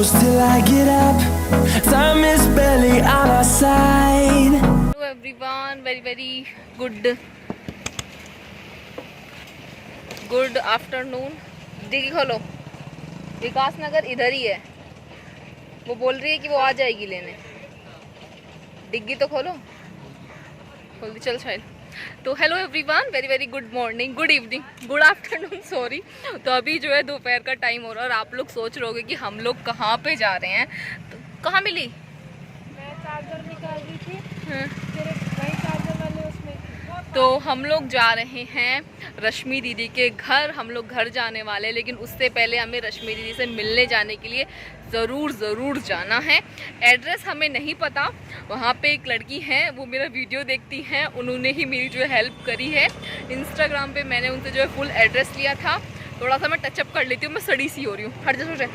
close till I get up. Time is barely on our side. Hello everyone, very good afternoon. डिग्गी खोलो, विकास नगर इधर ही है। वो बोल रही है कि वो आ जाएगी लेने। डिग्गी तो खोलो, खोल दी, चल शायद। तो hello everyone, very good morning, good evening, good afternoon, sorry. तो अभी जो है दोपहर का टाइम हो रहा है और आप लोग सोच रहे होगे कि हम लोग कहाँ पे जा रहे हैं। तो कहाँ मिली? मैं चार्जर निकाल रही थी, हाँ। वही चार्जर वाले उसमें। तो हम लोग जा रहे हैं रश्मि दीदी के घर। हम लोग घर जाने वाले हैं, लेकिन उससे पहले हमें रश्मि दीदी से मिलने जाने के लिए ज़रूर जाना है। एड्रेस हमें नहीं पता। वहाँ पे एक लड़की है, वो मेरा वीडियो देखती हैं, उन्होंने ही मेरी जो है हेल्प करी है। इंस्टाग्राम पे मैंने उनसे जो है फुल एड्रेस लिया था। थोड़ा सा मैं टचअप कर लेती हूँ, मैं सड़ी सी हो रही हूँ। हट जा, सोच।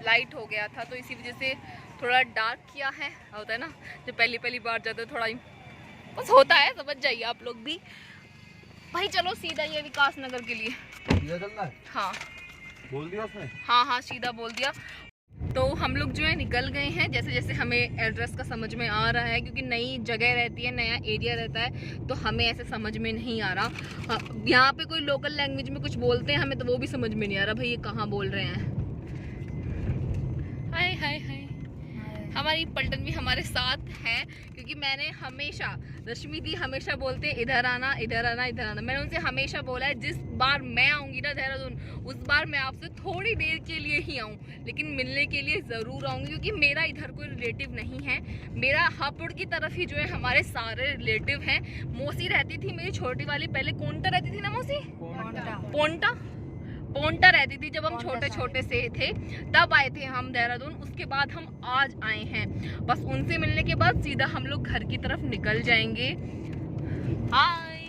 लाइट हो गया था तो इसी वजह से थोड़ा डार्क किया है। होता है ना, जब पहली बार जाते थोड़ा बस होता है, समझ जाइए आप लोग भी। भाई चलो सीधा ये विकास नगर के लिए। सीधा चलना है? हाँ बोल दिया उसने? हाँ सीधा बोल दिया। तो हम लोग जो है निकल गए हैं, जैसे जैसे हमें एड्रेस का समझ में आ रहा है, क्योंकि नई जगह रहती है, नया एरिया रहता है, तो हमें ऐसे समझ में नहीं आ रहा। यहाँ पे कोई लोकल लैंग्वेज में कुछ बोलते हैं हमें, तो वो भी समझ में नहीं आ रहा भाई ये कहाँ बोल रहे हैं। हाय हाय हाय। हमारी पलटन भी हमारे साथ है, क्योंकि मैंने हमेशा, रश्मि दी हमेशा बोलते हैं इधर आना इधर आना इधर आना। मैंने उनसे हमेशा बोला है जिस बार मैं आऊँगी ना देहरादून, उस बार मैं आपसे थोड़ी देर के लिए ही आऊँ, लेकिन मिलने के लिए ज़रूर आऊँगी, क्योंकि मेरा इधर कोई रिलेटिव नहीं है। मेरा हापुड़ की तरफ ही जो है हमारे सारे रिलेटिव हैं। मौसी रहती थी मेरी छोटी वाली, पहले कोंटा रहती थी ना मौसी, पोंटा रहती थी जब हम छोटे से थे, तब आए थे हम देहरादून। उसके बाद हम आज आए हैं। बस उनसे मिलने के बाद सीधा हम लोग घर की तरफ निकल जाएंगे। हाय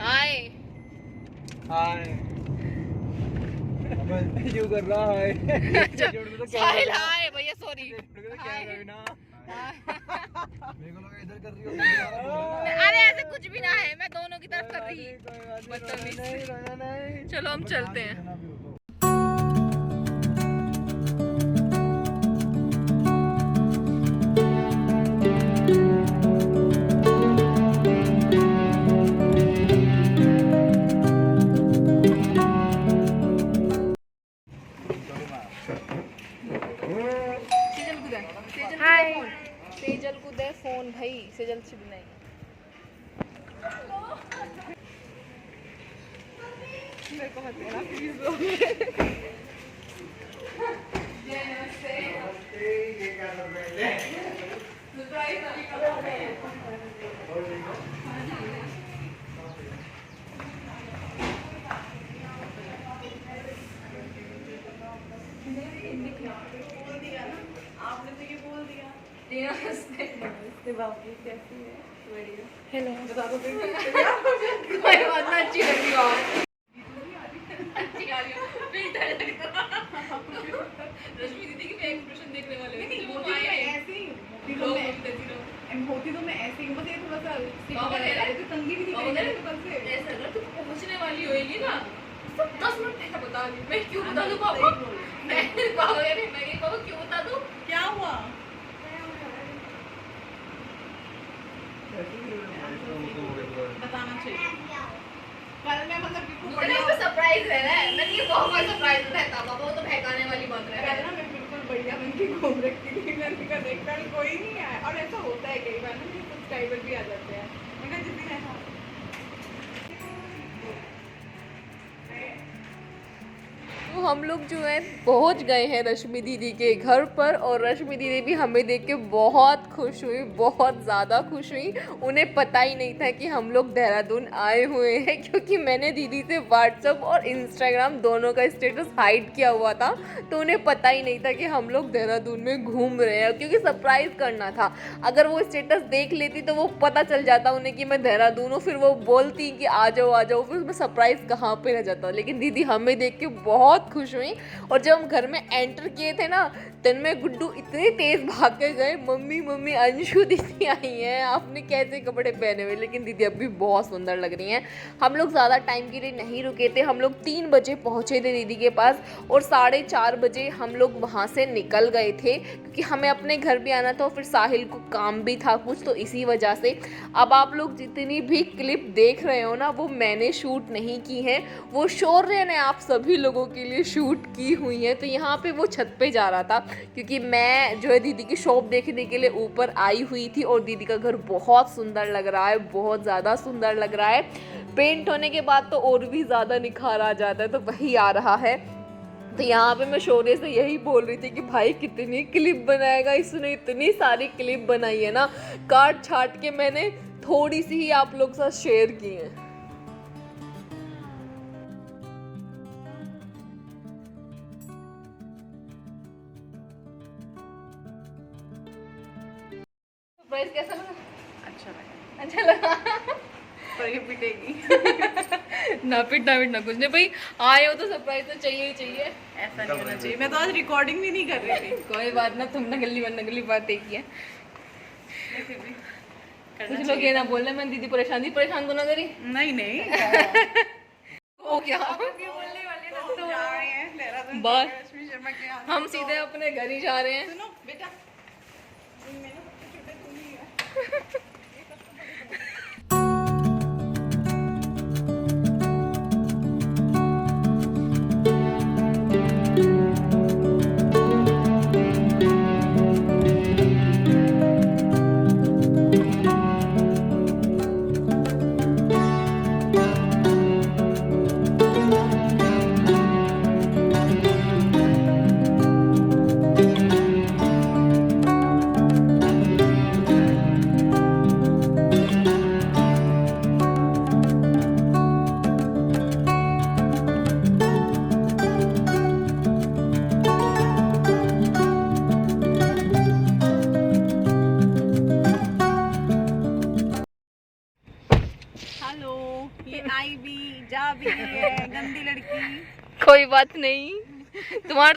हाय हाय। क्यों कर रहा है? साहिल हाय भैया, सॉरी। इधर कर रही हो? अरे ऐसे कुछ भी ना है, मैं दोनों की तरफ कर रही। चलो हम चलते हैं। सेजल को दे फोन भाई, सेजल से भी नहीं। मेरे को मत देना प्लीज। हेलो, कोई बात ना, अच्छी लग रही हो आप। रश्मि दीदी की एक्सप्रेशन देखने वाले होती तो मैं ऐसे ही, बस ये थोड़ा सा तंगी भी नहीं ऐसा अगर तुम पहुंचने वाली होगी ना, तो 10 मिनट पहले बता दी। मैं क्यों बता दूं पापा? मैं क्यों बता दूं? क्या हुआ? बताना चाहिए। कल मैं मतलब सरप्राइज है ना, ये बहुत सरप्राइज रहता पापा, वो तो बहकाने वाली बात है ना। मैं बिल्कुल बढ़िया बन के घूम रखी थी, मैंने कहा देखा कोई नहीं है। और ऐसा होता है कई बार ना, मुझे सब्सक्राइबर भी आ जाते हैं। मैं कहा जिस दिन ऐसा तो हम लोग जो है पहुंच गए हैं रश्मि दीदी के घर पर, और रश्मि दीदी भी हमें देख के बहुत खुश हुई, बहुत ज़्यादा खुश हुई। उन्हें पता ही नहीं था कि हम लोग देहरादून आए हुए हैं, क्योंकि मैंने दीदी से व्हाट्सएप और इंस्टाग्राम दोनों का स्टेटस हाइड किया हुआ था, तो उन्हें पता ही नहीं था कि हम लोग देहरादून में घूम रहे हैं, क्योंकि सरप्राइज़ करना था। अगर वो स्टेटस देख लेती तो वो पता चल जाता उन्हें कि मैं देहरादून हूँ, फिर वो बोलती कि आ जाओ, फिर उसमें सरप्राइज़ कहाँ पे रह जाता। लेकिन दीदी हमें देख के बहुत खुश हुई, और जब हम घर में एंटर किए थे ना, तन्मय गुड्डू इतने तेज भाग के गए, मम्मी अंशु दीदी आई हैं, आपने कैसे कपड़े पहने हुए। लेकिन दीदी अब भी बहुत सुंदर लग रही हैं। हम लोग ज़्यादा टाइम के लिए नहीं रुके थे, हम लोग 3 बजे पहुँचे थे दीदी के पास, और 4:30 बजे हम लोग वहाँ से निकल गए थे, क्योंकि हमें अपने घर भी आना था, और फिर साहिल को काम भी था कुछ, तो इसी वजह से। अब आप लोग जितनी भी क्लिप देख रहे हो ना, वो मैंने शूट नहीं की है, वो शौर्य ने आप सभी लोगों के लिए शूट की हुई है। तो यहाँ पे वो छत पे जा रहा था, क्योंकि मैं जो है दीदी की शॉप देखने के लिए ऊपर आई हुई थी, और दीदी का घर बहुत सुंदर लग रहा है, बहुत ज़्यादा सुंदर लग रहा है। पेंट होने के बाद तो और भी ज़्यादा निखार आ जाता है, तो वही आ रहा है। तो यहाँ पे मैं शौर्य से यही बोल रही थी कि भाई कितनी क्लिप बनाएगा, इसने इतनी सारी क्लिप बनाई है ना, काट छाट के मैंने थोड़ी सी ही आप लोग के साथ शेयर की है। सरप्राइज कैसा लगा? अच्छा लगा। पर ये पिटेगी। ना पिटना कुछ नहीं भाई, आए हो तो सरप्राइज तो चाहिए ही चाहिए। ऐसा नहीं होना चाहिए। मैं तो आज रिकॉर्डिंग भी नहीं कर रही थी। कोई बात ना, तुमने नगली बात एक ही है। फिर भी कुछ लोग ये ना बोल रहे मैं दीदी परेशान तो ना करी। नहीं ओ क्या बोलने वाले तो जा रहे हैं देहरादून बात, रश्मि शर्मा के यहाँ। हम सीधे अपने घर ही जा रहे हैं। सुनो बेटा, मैंने सबसे छोटे तुम ही है। ये आई भी जा भी है, गंदी लड़की। कोई बात नहीं, तुम्हारा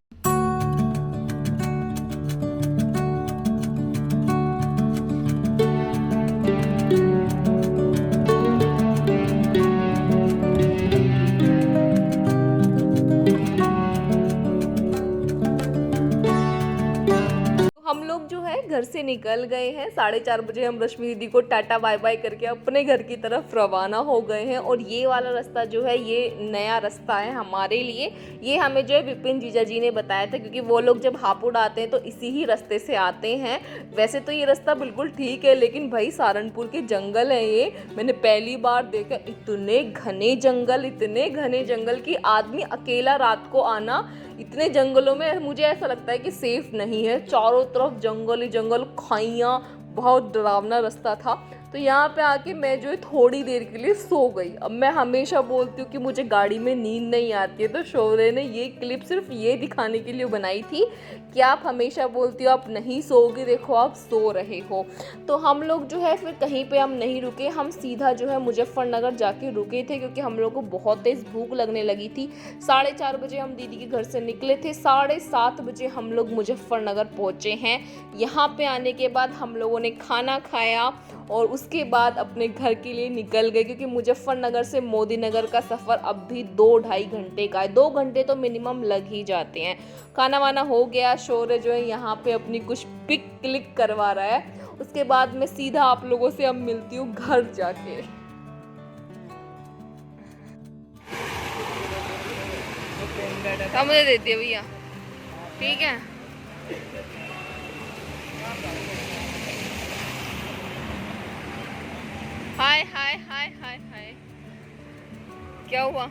घर से निकल गए हैं। 4:30 बजे हम रश्मि दीदी को टाटा बाय बाय करके अपने घर की तरफ रवाना हो गए हैं। और ये वाला रास्ता जो है ये नया रास्ता है हमारे लिए। ये हमें जो है विपिन जीजा जी ने बताया था, क्योंकि वो लोग जब हापुड़ आते हैं तो इसी ही रास्ते से आते हैं। वैसे तो ये रास्ता बिल्कुल ठीक है, लेकिन भाई सहारनपुर के जंगल हैं ये, मैंने पहली बार देखा। इतने घने जंगल कि आदमी अकेला रात को आना इतने जंगलों में, मुझे ऐसा लगता है कि सेफ नहीं है। चारों तरफ जंगल ही जंगल, खाइयाँ, बहुत डरावना रास्ता था। तो यहाँ पे आके मैं जो है थोड़ी देर के लिए सो गई। अब मैं हमेशा बोलती हूँ कि मुझे गाड़ी में नींद नहीं आती है, तो शौर्य ने ये क्लिप सिर्फ ये दिखाने के लिए बनाई थी कि आप हमेशा बोलती हो आप नहीं सोओगे, देखो आप सो रहे हो। तो हम लोग जो है फिर कहीं पे हम नहीं रुके, हम सीधा जो है मुजफ्फरनगर जाके रुके थे, क्योंकि हम लोग को बहुत तेज़ भूख लगने लगी थी। 4:30 बजे हम दीदी के घर से निकले थे, 7:30 बजे हम लोग मुजफ्फरनगर पहुँचे हैं। यहाँ पे आने के बाद हम लोगों ने खाना खाया और उसके बाद अपने घर के लिए निकल गए, क्योंकि मुजफ्फरनगर से मोदी नगर का सफ़र अब भी 2-2.5 घंटे का है। 2 घंटे तो मिनिमम लग ही जाते हैं। खाना वाना हो गया, शौर्य जो है यहाँ पे अपनी कुछ पिक क्लिक करवा रहा है। उसके बाद मैं सीधा आप लोगों से अब मिलती हूँ घर जाके। मुझे देती है भैया, ठीक है। हाय हाय हाय हाय हाय, क्या हुआ?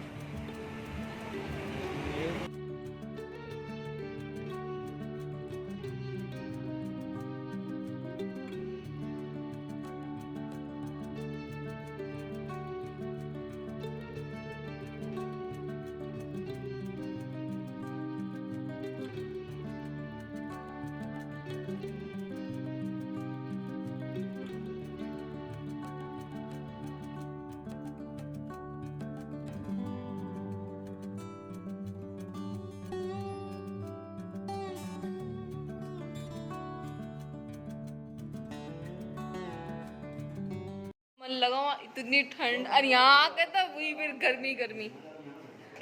इतनी ठंड, और यहाँ के तो वही फिर गर्मी गर्मी।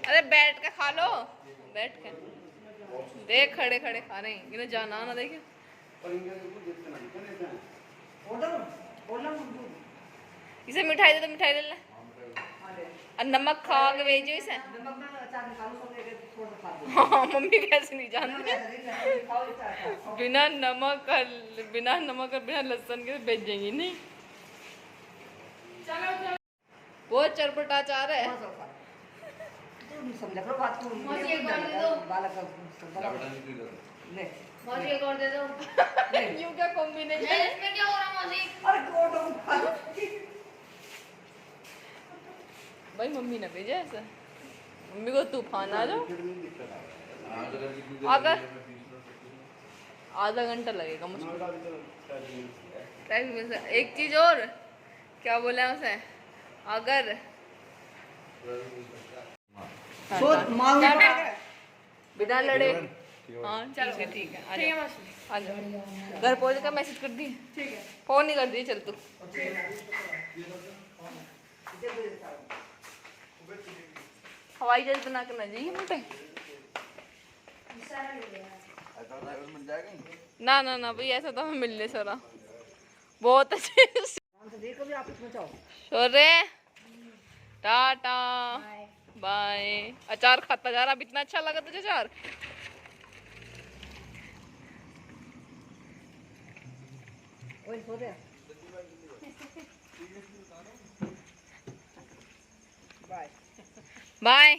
अरे बैठ के खा लो, बैठ के देख, खड़े खड़े खा रहे हैं, इन्हें जाना ना देखे। इसे मिठाई दे तो मिठाई ले ले, और नमक खा के भेजो इसे। हाँ मम्मी कैसे नहीं जानती, बिना नमक और बिना लहसुन के भेजेंगी नहीं। बहुत चरपटा चाह रहा है। यूं क्या कॉम्बिनेशन, इसमें क्या हो रहा मौसी? भाई मम्मी ने भेजा ऐसा, मम्मी को तूफान आ जाओ। अगर आधा घंटा लगेगा मुझको। एक चीज और, क्या बोला उसे, अगर बिना लड़े। हाँ चलो ठीक है, आ जाओ। घर पहुँच का मैसेज कर दी, ठीक है, फोन नहीं कर दी, चल तू। हवाई जहाज बना के ना जाइए मोटे। ना ना ना भाई, ऐसा तो हमें मिलने सरा बहुत अच्छे। शोरे टाटा बाय। अचार खाता जा रहा, अब इतना अच्छा लगा तुझे अचार? बाय।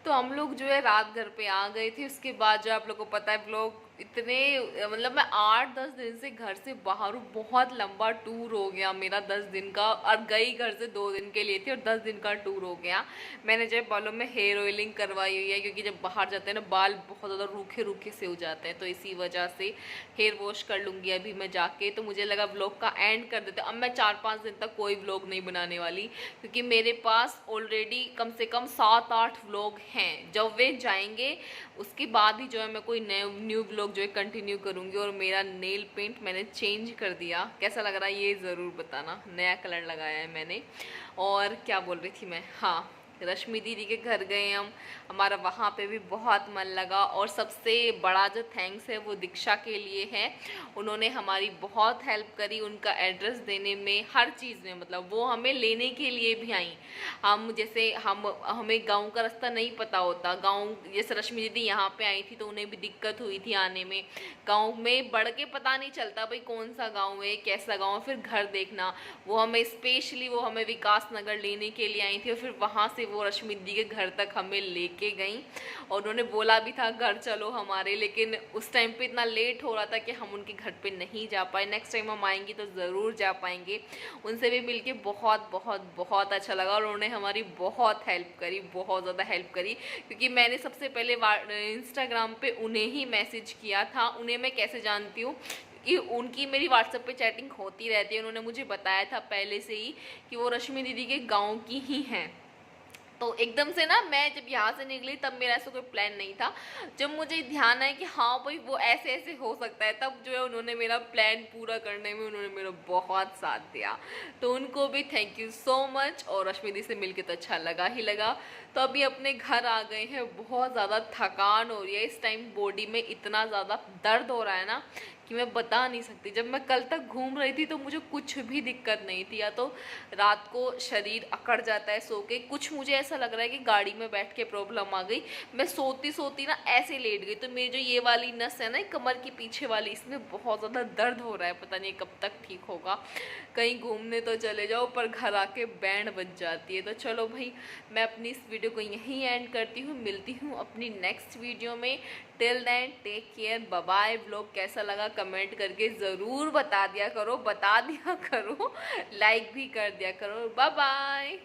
तो हम लोग जो है रात घर पे आ गए थे। उसके बाद जो आप लोग को पता है व्लॉग इतने, मतलब मैं 8-10 दिन से घर से बाहर हूँ। बहुत लंबा टूर हो गया मेरा 10 दिन का, और गई घर से 2 दिन के लिए थी और 10 दिन का टूर हो गया। मैंने जो बालों में हेयर ऑयलिंग करवाई हुई है, क्योंकि जब बाहर जाते हैं ना बाल बहुत ज़्यादा रूखे रूखे से हो जाते हैं, तो इसी वजह से हेयर वॉश कर लूँगी अभी मैं जाके। तो मुझे लगा व्लॉग का एंड कर देते। अब मैं 4-5 दिन तक कोई व्लॉग नहीं बनाने वाली, क्योंकि मेरे पास ऑलरेडी कम से कम 7-8 व्लॉग हैं। जब वे जाएंगे उसके बाद ही जो है मैं कोई न्यू व्लॉग जो है कंटिन्यू करूँगी। और मेरा नेल पेंट मैंने चेंज कर दिया, कैसा लग रहा है ये ज़रूर बताना। नया कलर लगाया है मैंने। और क्या बोल रही थी मैं, हाँ रश्मि दीदी के घर गए हम, हमारा वहाँ पे भी बहुत मन लगा। और सबसे बड़ा जो थैंक्स है वो दीक्षा के लिए है। उन्होंने हमारी बहुत हेल्प करी, उनका एड्रेस देने में, हर चीज़ में। मतलब वो हमें लेने के लिए भी आई। हम जैसे हमें गांव का रास्ता नहीं पता होता, गांव जैसे रश्मि दीदी यहाँ पे आई थी तो उन्हें भी दिक्कत हुई थी आने में। गाँव में बढ़ के पता नहीं चलता भाई कौन सा गाँव है, कैसा गाँव है, फिर घर देखना। वो हमें स्पेशली हमें विकास नगर लेने के लिए आई थी, और फिर वहाँ से वो रश्मि दीदी के घर तक हमें लेके गई। और उन्होंने बोला भी था घर चलो हमारे, लेकिन उस टाइम पे इतना लेट हो रहा था कि हम उनके घर पे नहीं जा पाए। नेक्स्ट टाइम हम आएंगे तो ज़रूर जा पाएंगे। उनसे भी मिलके बहुत बहुत बहुत अच्छा लगा, और उन्होंने हमारी बहुत हेल्प करी, बहुत ज़्यादा हेल्प करी। क्योंकि मैंने सबसे पहले इंस्टाग्राम पे उन्हें ही मैसेज किया था। उन्हें मैं कैसे जानती हूँ कि उनकी मेरी व्हाट्सएप पे चैटिंग होती रहती है। उन्होंने मुझे बताया था पहले से ही कि वो रश्मि दीदी के गाँव की ही हैं। तो एकदम से ना मैं जब यहाँ से निकली तब मेरा ऐसा कोई प्लान नहीं था। जब मुझे ध्यान आया कि हाँ भाई वो ऐसे ऐसे हो सकता है, तब जो है उन्होंने मेरा प्लान पूरा करने में उन्होंने मेरा बहुत साथ दिया। तो उनको भी थैंक यू सो मच। और रश्मि दी से मिलके तो अच्छा लगा ही लगा। तो अभी अपने घर आ गए हैं, बहुत ज़्यादा थकान हो रही है इस टाइम, बॉडी में इतना ज़्यादा दर्द हो रहा है ना कि मैं बता नहीं सकती। जब मैं कल तक घूम रही थी तो मुझे कुछ भी दिक्कत नहीं थी, या तो रात को शरीर अकड़ जाता है सो के, कुछ मुझे ऐसा लग रहा है कि गाड़ी में बैठ के प्रॉब्लम आ गई। मैं सोती सोती ना ऐसे लेट गई, तो मेरी जो ये वाली नस है ना कमर की पीछे वाली, इसमें बहुत ज़्यादा दर्द हो रहा है, पता नहीं कब तक ठीक होगा। कहीं घूमने तो चले जाओ पर घर आके बैंड बज जाती है। तो चलो भाई मैं अपनी इस वीडियो को यहीं एंड करती हूँ, मिलती हूँ अपनी नेक्स्ट वीडियो में। Till then take care, bye bye. Vlog कैसा लगा कमेंट करके ज़रूर बता दिया करो, लाइक भी कर दिया करो। Bye bye.